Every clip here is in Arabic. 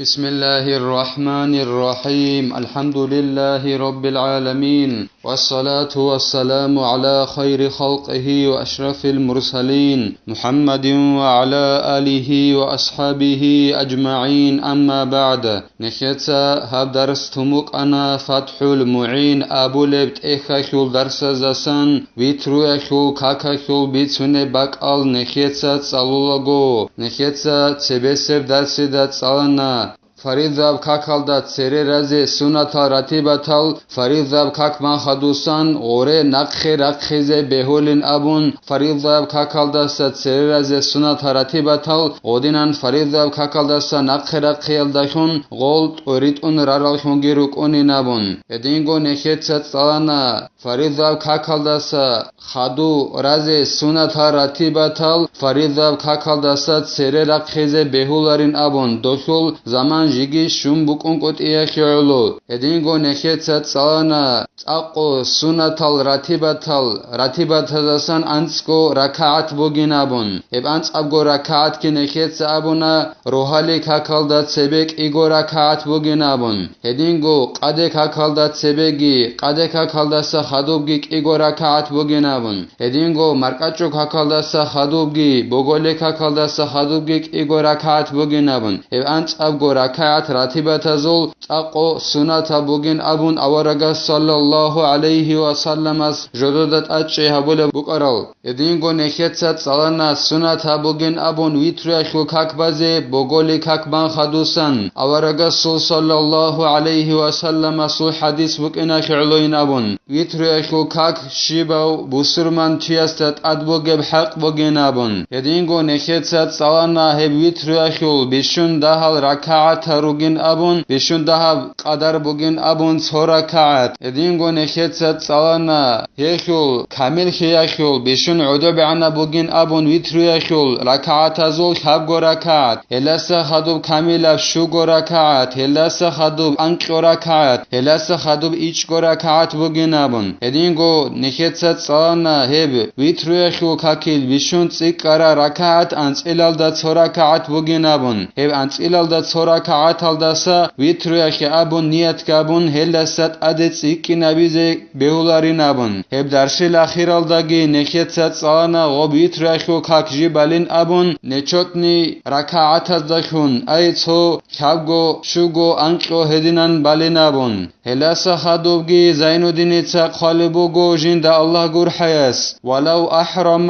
بسم الله الرحمن الرحيم. الحمد لله رب العالمين، والصلاة والسلام على خير خلقه وأشرف المرسلين محمد وعلى آله وأصحابه أجمعين. أما بعد، نخيتsa هب درس تموك أنا فتح المعين أبو لبت إخاكول درس زسان ويترو أخول كاكاكول بيتسوني باقال نخيتsa تسالولغو نخيتsa تسبسب درس داتسالنا فريضاب كاكالدا تسريرازي سنتا راتباتال فريضاب كاك ما خدوسان غوري نقخي رقخيزي بهولين أبون فريضاب كاكالدا تسريرازي سنتا راتباتال غودينان فريضاب كاكالدا نقخي رقخيال داخون غولت وريتون رارالخون گيروك اونين أبون ادينگو نخيت ستالانا فريضاب كاكالدا خدو رازي سنتا راتباتال فريضاب كاكالدا تسرير رقخيزي بهولارين أبون دوشول زمان جيجي شوم بوكون قوت إيخيولو ادينگو نخيتسات سالانا تاقو سنتال راتباتال انسكو ركعات بوغينابون اب انس ابغو ركعات كي نخيتس ابونا روحالي كاكالدات سبك ايغو ركعات بوغينابون ادينگو قادي كاكالدات سبگي قادي كاكالدات خادوبگي ايغو ركعات بوغينابون ادينگو مرقاچو كاكالدات خادوبگي بوغولي كاكالدات خادوبگي ايغو ركعات بوغينابون اب انس ابغو ركعات راتباتازول تاقو سنتا بوغين ابون اورغا صلى الله عليه وسلم جودت اچي هبول بوقرال ادينگو نخيتسات سالانا سنتا بوغين ابون ويتريخو كاكبازي بوغولي كاكبان خدوسان اورغا صلى الله عليه وسلم سو حديث بوكنا خلوين ابون ويتريخو كاك شيباو بوسرمان تياستات ادبوغب حق بوغين ابون ادينگو نخيتسات سالانا هب ويتريخو بيشون دهال ركعات روگين ابون بيشون دها قدر بوغين ابون سوركعات ادينگو نخيتسات سالانا هيخول كامل خياخول بيشون عدو بعنا بوغين ابون ويتريخول ركعات ازول خبگو ركعات هلاسا خدوب كامل شوگو ركعات هلاسا خدوب انقو ركعات هلاسا خدوب ايچگو ركعات بوغين ابون ادينگو نخيتسات سالانا هب ويتريخول كاكيل بيشون تسيقرا ركعات انصلال دا سوركعات بوغين ابون هب انصلال دا سوركعات الداسا ويتريخي ابون نيت كابون هلاسات ادت سيكي نبيزي بهولارين ابون هب درشي الاخير الداگي نخيتسات سالانا غوب ويتريخو كاكجي بالين ابون نچوتني ركعات داخون ايتو خبگو شوگو انقو هدينان بالين ابون هلاسا خدوبگي زين الدين تساق خالبوگو جند الله گور حياس ولو احرم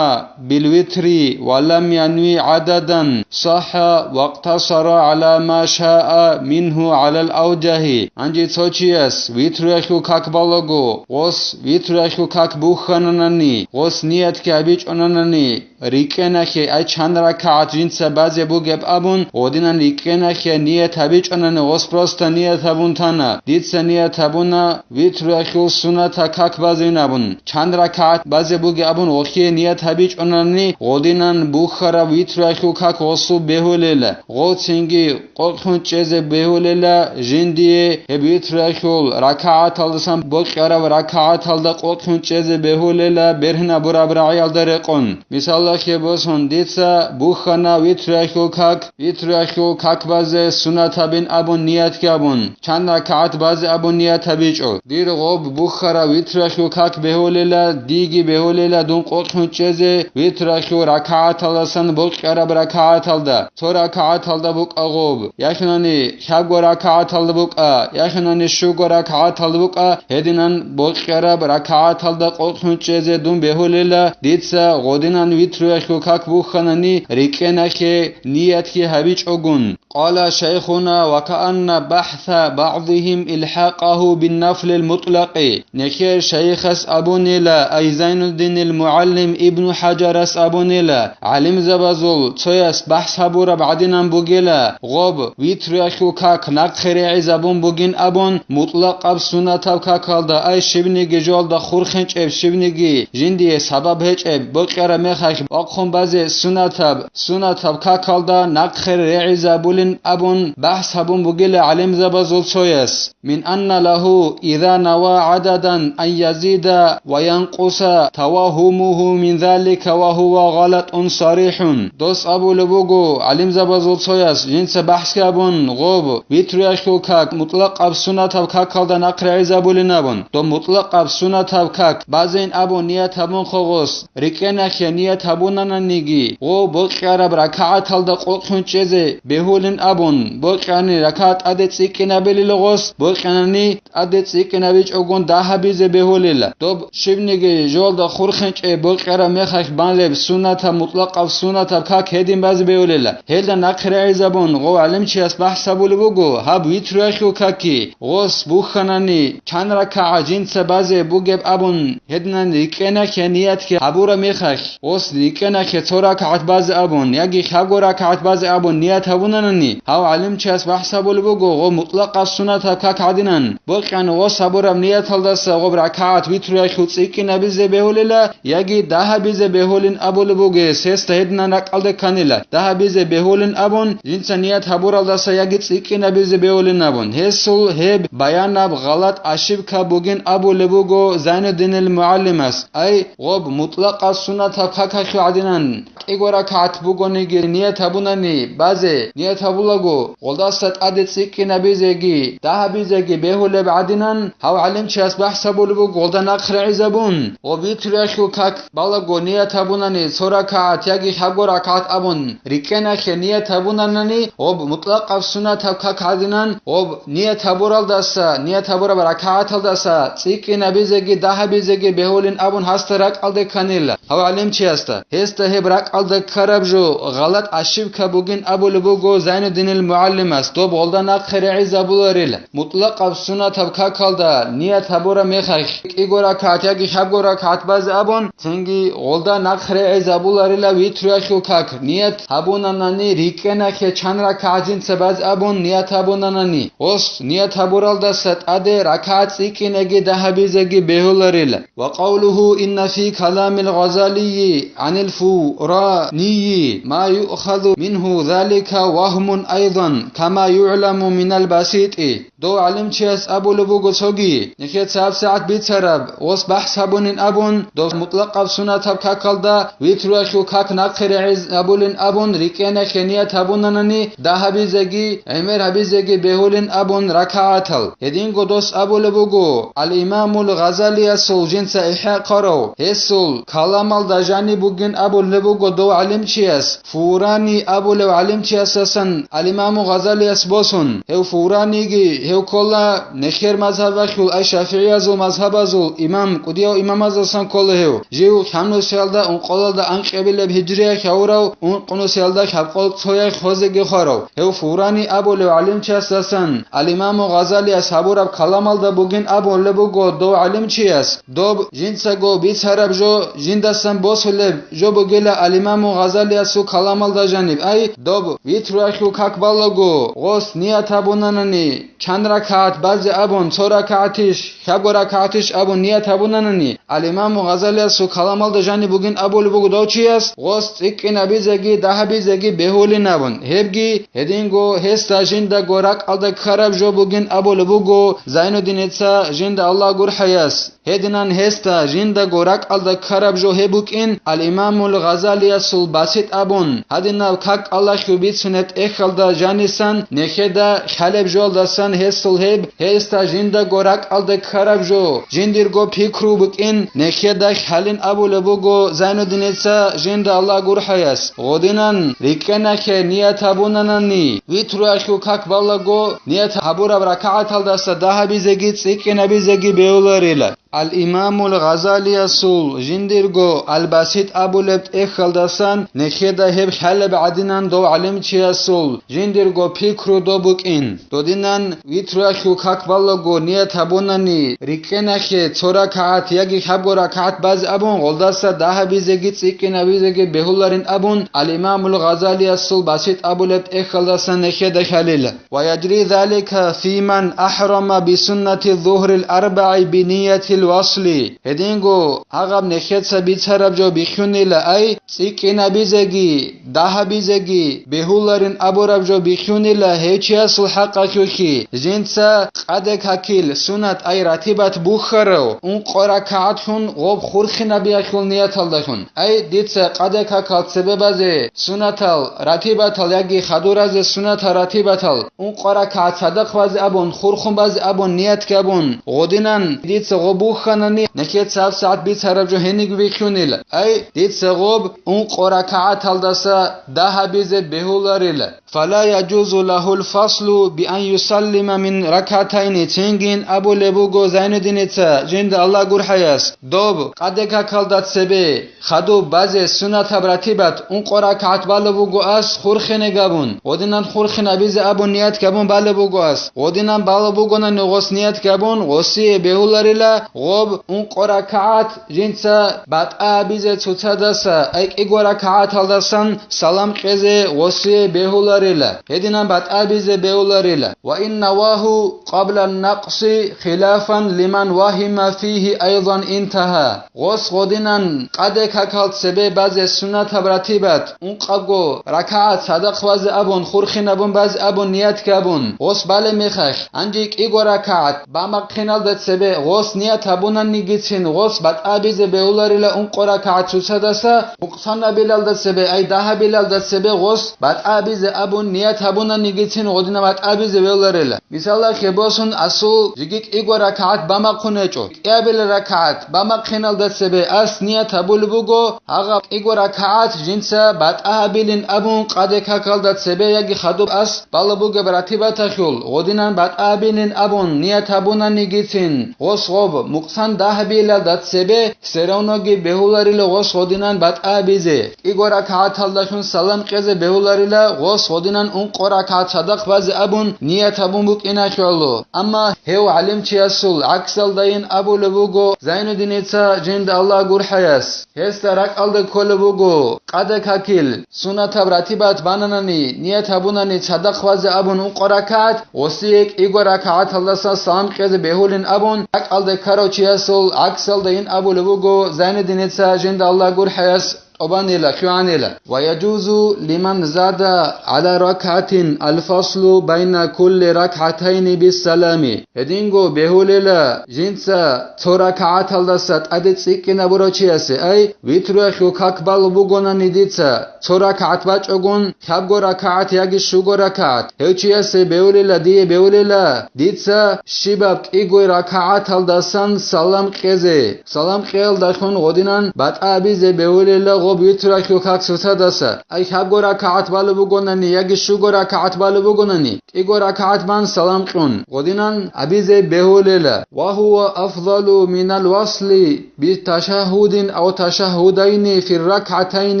بالوتري ولم ينوي عددا صح واقتصر على ما شاء منه على الأوجه انجي توچياس ويتريخو كاكبالوگو غوس ويتريخو كاكبوخاناناني غوس نيت كابيچ اوناناني ريكناخي اي چند ركعات جنس بازي بوگب ابون ودينان ريكناخي نيت هابيچ اوناني غوس پروستا نيت هابون تانا ديتس نيت هابونا ويتريخو سنتا كاكبازين ابون چند ركعات بازي بوگي ابون اوخي نيت هابيچ اوناني ودينان بوخرا ويتريخو كاك غوسو بهوليلا غوتسينگي قوخون چيزه بهوليلا جندي هبيتريخول ركعات الدسان بوقرا ركعات الدا قوخون چيزه بهوليلا برهنا برابرعي الدرقون مثال که بسون دیتسا بوخنا ویترخو کاک بازه سنتا بین ابون نیت که ابون چند رکعت بازه ابون نیت بیچو دیر غوب بوخرا ویترخو کاک بهولیلا دیگی بهولیلا دون قوتون چیزه ویترخو رکعت الاسن بوقرا برکعت الدا تو رکعت الدا بوک اغوب یخنانی شبگو رکعت الدا بوک یخنانی شوگو رکعت الدا بوک هدینان بوقرا برکعت الدا قوتون چیزه دون بهولیلا دیتسا غودینان ويتريخو كاك بوخناني ريكناكي نيتكي هبيج اوغون قال شيخنا وكأن بحث بعضهم الحاقه بالنفل المطلق نكير شيخس ابونيلا اي زين الدين المعلم ابن حجرس ابونيلا علم زبازول تويس بحث هبورا بعدين بوغيلا غوب ويتريخو كاك نقخري زبون بوغين ابون مطلق اب سنتاب كاكالدا اي شبنيگي جولدا خورخنچ اب شبنيگي جندي سبب هچ اب بقرا مخاك اقخون بازي سنتاب كاكالدا نقخر رعزابولين ابون بحث هبون بوغيلا علم زبازول تويس من ان له اذا نوى عدد أبدا أن يزيد وينقص توهمه من ذلك وهو غلط صريح. دوس أبو لبوغو علم زبازول صوياس جنس بحث كابون غوب ويترياشو كاك مطلق أب سنة كاك كالدان أقرعي زابولي نابون دو مطلق أب سنة كاك بازين أبو نية أبون خوغوس ريكينا خي نية أبونانا نيجي غو بوكيارا بركاعت هالدا قوقون چيزي بهولين أبون بوكياني ركاعت أدت سيكينا بلي لغوس بوكياني أدت سيكينا بيج أغون داها بيزي بهوليلا دوب شبنيجي جول دا خورخنچ بوكيارا ميخاك بانلب سنة مطلق أب سنة كاك هدين باز بهوليلا هلدا نقرعي زابون غو علم چياس بحث أبولي بوغو هاب ويترياشو كاكي غوس بوخناني چان ركاع جنس بازي بوغب أبون هدنان ريكينا خي نيات كي هبورا ميخاك غوس ريكينا خي تورا كعت باز أبون ياجي خاغورا كعت باز أبون نيات هبونانني هاو علم چياس بحث أبولي بوغو غو مطلق أب سنة كاك عدنان بوكيان غوس هبورا نيات هلدس غو بركاعت ويترياشو تسيكينا بيزي بهوليلا ياجي داها بيزي بهولين أبولي بوغي سيست هدنان نقل كانيلا داها بيزي بهولين أبون جنس نيات هبورا هلدس ياجي تسيكينا بيزي بهولين أبون هسول هب بياناب غلط أشيب كابوغين أبولي بوغو زين الدين المعلم است أي غوب مطلق السنة كاكاكي عدنان إيغورا كاتبوغو نيجي نيات هبوناني بازي نيات هبولغو غلدست أدت سيكينا بيزيجي داها بيزيجي بهولي بعدنان هاو علم چاس بحث أبولي بوغو غلدان أقرعي زبون وبيترياشو كاك بالغو نيات هبوناني سورا كات ياجي حقورا كات أبون ريكينا خي نيات هبونانني غوب مطلق السنة كاك عدنان غوب نيات هبورال داسا نيات هبورا بركات داسا سيكينا بيزيجي داها بيزيجي بهولين أبون هستراك ألدي كانيلا هاو علم چياستا هستا هبراك ألدي كربجو غلط أشيب كابوغين أبو لبوغو زين الدين المعلم است دوب غلدان أقرعي زبولاريلا مطلق السنة كاكالدا نيات هبورا ميخاك إيغورا كاتياجي حبغورا كاتباز أبون تنجي غلدان أقرعي زبولاريلا ويترياشو كاك نيات هبوناناني ريكينا خي چانرا كاجين سباز أبون نيات هبوناناني غوست نيات هبورال دست أدي ركات سيكينيجي دهبيزيجي بهولاريلا وقوله إن في كلام الغزالي عن الفوراني ما يؤخذ منه ذلك وهم أيضا كما يعلم من البسيط دو علم چيس أبو لبوغو سوغي نخيط ساب ساعت بيتسرب وص بحث هبونين أبون دو مطلق سنة كاكالدا ويتروشو كاك نقرعز أبولين أبون ريكينا خنيات هبونانني دهبيزيجي عمر هبيزيجي بهولين أبون ركعاتل هدينغو دوس أبو لبوغو الإمام الغزالي السول جنس إحياء قرو هسول كلام الدجاني بوغين أبو لبوغو دو علم چيس فوراني أبو لو علم چيسسن الإمام غزالي اسبوسن هو فورانيجي هو كلا نخير مذهب وخول أي شافعي ازو مذهب ازو إمام قديو إمام ازسن كله هو جيو خمنو سيالدا اون قلالدا ان قبيل بهجرية خورو اون قنو سيالدا خبقل توي خوزگي خورو هو فوراني أبو لو علم چيسسن الإمام غزالي اصحابو رب كلام الدا بوغين أبو لبوغو دو علم چيس دو جنسگو بيتسرب جو جندسن بوسلب جو بوغيلا الإمام غزالي اسو كلام الدا جانب أي دو ويتروشو كاكبالوغو غوس نيات أبونانني چند ركعت بعض أبون سو ركعتش خبر ركعتش أبون نيات أبونانني الإمام غزالي اسو كلام الدا جانب بوغين أبو لبوغو دو چيس غوس تيكين أبيزگي ده بيزگي بهولي نابون هبگي هدينگو هستا جندا غورك الدا خراب جو بوغين أبو لبوغو زين الدين اتسا جندا الله غور حياس هدنان هستا جندا غورك الدا خراب جو هبوكين الإمام الغزالي اسو باسط أبون هدنا كاك الله خبيت سنت اخلدا جانيسان نخدا خلب جول دسان هسل هب هستا جندا غورك الدا خراب جو جنديرگو فكرو بوكين نخدا خالين أبو لبوغو زين الدين اتسا جندا الله غور حياس غودنان ريكنا خ نيات أبونانني ويترواشو كاك بالغو نيات هبورا بركعات الدسا ده بيزگي تسيكنا بيزگي بيولاريلا الإمام الغزالي السول جنديرگو الباسط أبو لبت اخلدسان نخدا هب حلب عدنان دو علم چي السول جنديرگو فكرو دو بوكين دودنان ويترواشو كاك بالغو نيات هبوناني ريكنا خ چورا كات يگي حبو ركعت باز أبون غلدسا ده بيزگي تسيكنا بيزگي بهولارين أبون الإمام الغزالي السول باسط أبو لبت اخلدسان نخدا خليل ويجري ذلك في من أحرم بسنة الظهر الأربع بنية الوصل هدينغو أغاب نخيتسا بيتسرب جو بيخوني لأي سيكينا بيزيجي داها بيزيجي بهولارين أبورب جو بيخوني لهيچي أصل حقا كيوكي جنسا قدك هكيل سنة أي راتبات بوخرو اون قركعتون غوب خورخنا بيخول نياتال دخون أي ديتسا قدك هكال سببازي سنة راتباتال يجي خدورازي سنة راتباتال اون قركعت صدق باز أبون خورخون باز أبون نيات كابون غودينان ديتسا غوبوخناني نكيت ساعت بيتسرب جو هنيك بيخونيل أي ديتسا غوب اون قركعتال دسا داها بيزي بهولاريل فلا يجوز له الفصل بأن يسلم من ركعتين تنجين أبو لبوغو زين دينيتا جند الله غور حياس دوب قدك كالدات سبي خدو بازي سنة براتبات اون قركعت بالبوغو اس خورخنه گابون ودينان خورخنه بيزي أبو نيات كابون بالبوغو اس ودينان بالبوغو نغوس نيات كابون غوسي بهولاريلا غوب اون قركعت جنسا بات آبيزي تسادسا ايك ايغوركعت هالدسان سلام قزي غوسي بهولاريلا هدينان بات آبيزي بهولاريلا وإن نواه قبل النقص خلافا لمن وهم فيه أيضا انتهى غوس غودينان قدك هكالت سبي بازي سنة براتبات اونقاقو ركعات صدق باز أبون خورخين أبون باز أبون نيات كابون غوس بالي ميخخ انجيك إيغو ركعات باmaq خينال دات سبي غوس نيات أبونان نيجيتين غوس بات آبيزي بهولاريلا اونقو ركعات سوسادسا مقصانا بلال دات سبي أي داها بلال دات سبي غوس بات آبيزي أبون نيات أبونان نيجيتين غودينا بات آبيزي بهولاريلا مثالا خبوسون أصول جيك إيغو ركعات باmaq خونيچو قابل ركعات باmaq خينال دات سبي أس نيات أبول بوغو أغا إيغو ركعات جنسا بات آبيلين أبون قادك هكال دات سبي يجي خدوب أس بالبوغ براتبات خيول غودينان بات آبيلين أبون نيات أبونان نيجيتين غوس غوب مقصان داه بيلال دات سبي سيرونوغي بهولاريلا غوس غودينان بات آبيزي إيغو ركعات هالدخون سلام قزي بهولاريلا غوس غودينان اون قركعات صدق باز أبون نيات أبون بوك إنا خيولو أما هيو علم چياسول عكسال داين أبو لبوغو زين دينيتا جند الله غور حياس هستا رك ألد كل بوغو قدك هكيل سنة براتبات باناناني نيات أبوناني صدق باز أبون اون قركعات وسيك إيغو ركعات هالدسا سلام قزي بهولين أبون رك ألد كارو چياسول عكسال داين أبو لبوغو زين دينيتا جند الله غور حياس أبانيلا كيوانيلا ويجوز لمن زاد على ركعة الفصل بين كل ركعتين بالسلام هدينغو بهوليلا جنسا تو ركعات هلدسات أدت سيكنا بروچياسي أي ويتروخيو كاكبال بوغونا نديتسا تو ركعت باچ أغون كابغو ركعت ياگي شوغو ركعت هوچياسي بهوليلا دي بهوليلا ديتسا شباب إيغو ركعت هلدسان سلام قزي سلام قيل دخون غدينان بات آبيزي بهوليلا بيتراكيو كاكسوتا داسا اي كابغو ركعت بالبوغوناني ياگي شوغو ركعت بالبوغوناني ايغو ركعت بان سلام قون غدينان ابيزي بهوليلا وهو افضل من الوصل بتشهد او تشهدين في الركعتين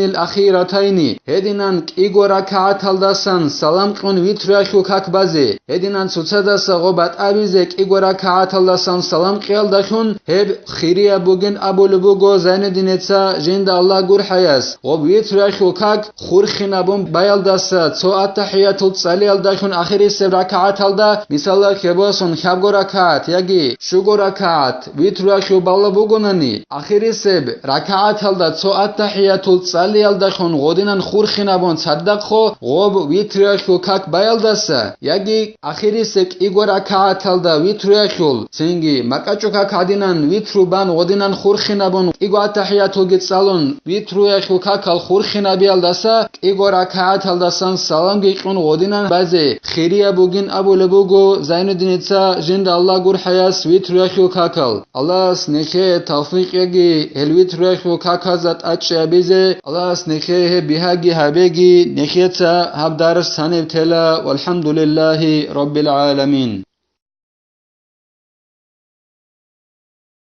الاخيرتين هدينان ايغو ركعت هلداسان سلام قون ويتراكيو كاكبازي هدينان سوتا داسا غوبات ابيزي ايغو ركعت هلداسان سلام قيل دخون هب خيريا بوغن ابولبوغو زين دينيتا جند الله غور حياس وبيتراخو كاك خورخينابون بايل داسا تو التحيات تصليال داخون اخر ركعات هلدا مثال كبوسون خابغو ركعت ياگي شوغو ركعت بيتراخو بالا بوغوناني اخر سب ركعات هلدا تو التحيات تصليال داخون غودينان خورخينابون صدقخو غوب بيتراخو كاك بايل داسا ياگي اخر سب ايغو ركعات هلدا بيتراخو سينگي ماكاچو كاك ادينان بيتروبان غودينان خورخينابون ايغو التحيات گيتسالون بيتروخو كاكال خورخينا بيال داسا ايغو ركعات هلداسان سلام گيقون غودينان بازي خيريا بوگين ابو لبوغو زين الدينيتا جند الله غور حياس بيتروخو كاكال الله سنكه توفيق يگي هلويتروخو كاكازات اچ بيزي الله سنكه بيهاگي هبيگي نخيتا هب درس سنه تلا والحمد لله رب العالمين.